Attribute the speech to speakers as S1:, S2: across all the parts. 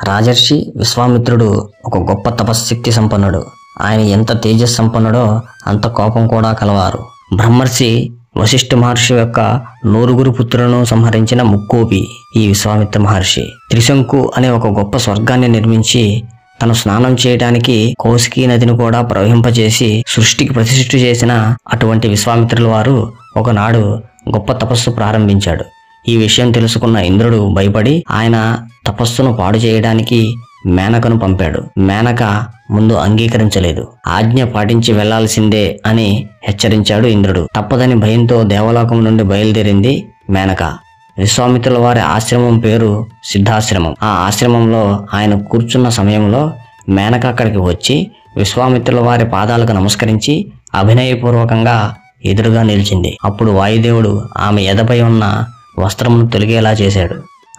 S1: రాజర్షి విశ్వామిత్రుడు ఒక గొప్ప తపశ్శక్తి సంపన్నుడు. ఆయన ఎంత తేజస్ సంపన్నుడో అంత కోపం కూడా కలవారు. బ్రహ్మర్షి వశిష్ఠ మహర్షి యొక్క 9 పుత్రులను సంహరించిన ముక్కోపి ఈ విశ్వామిత్ర మహర్షి. త్రిశంకు అనే ఒక గొప్ప స్వర్గాన్ని నిర్మించి తను స్నానం చేయడానికి కౌశికీ నదిని కూడా ప్రవహింపజేసి సృష్టికి ప్రతిష్ఠ చేసిన అటువంటి విశ్వామిత్రుల వారు ఒకనాడు గొప్ప తపస్సు ప్రారంభించాడు. ఈ విషయం తెలుసుకున్న ఇంద్రుడు భయపడి ఆయన తపస్సును పాడు చేయడానికి మేనకను పంపాడు. మేనక ముందు అంగీకరించలేదు. ఆజ్ఞ పాటించి వెళ్లాల్సిందే అని హెచ్చరించాడు ఇంద్రుడు. తప్పదని భయంతో దేవలోకం నుండి బయలుదేరింది మేనక. విశ్వామిత్రుల వారి ఆశ్రమం పేరు సిద్ధాశ్రమం. ఆ ఆశ్రమంలో ఆయన కూర్చున్న సమయంలో మేనక అక్కడికి వచ్చి విశ్వామిత్రుల వారి పాదాలకు నమస్కరించి అభినయపూర్వకంగా ఎదురుగా నిలిచింది. అప్పుడు వాయుదేవుడు ఆమె ఎదపై ఉన్న వస్త్రమును తొలగేలా చేశాడు.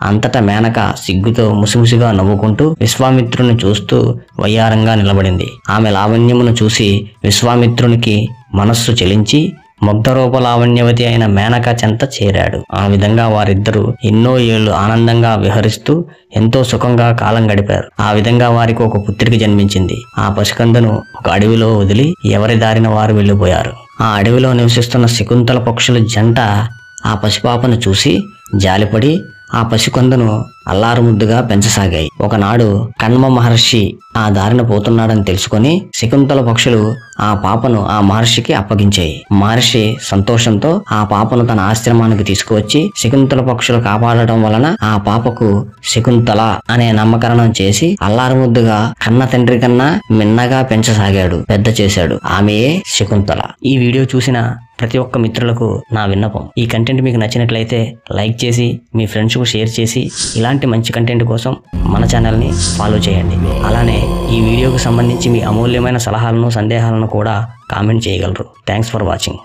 S1: అంతటా మేనక సిగ్గుతో ముసిముసిగా నవ్వుకుంటూ విశ్వామిత్రుని చూస్తూ వయ్యారంగా నిలబడింది. ఆమె లావణ్యమును చూసి విశ్వామిత్రునికి మనస్సు చెలించి ముగ్ధరూప లావణ్యవతి అయిన మేనక చెంత చేరాడు. ఆ విధంగా వారిద్దరూ ఎన్నో ఏళ్లు ఆనందంగా విహరిస్తూ ఎంతో సుఖంగా కాలం గడిపారు. ఆ విధంగా వారికి ఒక పుత్రిక జన్మించింది. ఆ పసికందును ఒక అడవిలో వదిలి ఎవరి దారిన వారు వెళ్లిపోయారు. ఆ అడవిలో నివసిస్తున్న శకుంతల పక్షుల జంట ఆ పసిపాపను చూసి జాలిపడి ఆ పసికందును అల్లారుముద్దుగా పెంచసాగాయి. ఒకనాడు కణ్మ మహర్షి ఆ దారిన పోతున్నాడని తెలుసుకుని శకుంతల పక్షులు ఆ పాపను ఆ మహర్షికి అప్పగించాయి. మహర్షి సంతోషంతో ఆ పాపను తన ఆశ్రమానికి తీసుకువచ్చి శకుంతల పక్షులు కాపాడటం వలన ఆ పాపకు శకుంతల అనే నామకరణం చేసి అల్లారుముద్దుగా కన్న తండ్రి కన్నా మిన్నగా పెంచసాగాడు, పెద్ద చేశాడు. ఆమెయే శకుంతల. ఈ వీడియో చూసిన ప్రతి ఒక్క మిత్రులకు నా విన్నపం, ఈ కంటెంట్ మీకు నచ్చినట్లయితే లైక్ చేసి మీ ఫ్రెండ్స్కు షేర్ చేసి ఇలాంటి మంచి కంటెంట్ కోసం మన ఛానల్ని ఫాలో చేయండి. అలానే ఈ వీడియోకు సంబంధించి మీ అమూల్యమైన సలహాలను సందేహాలను కూడా కామెంట్ చేయగలరు. Thanks for watching.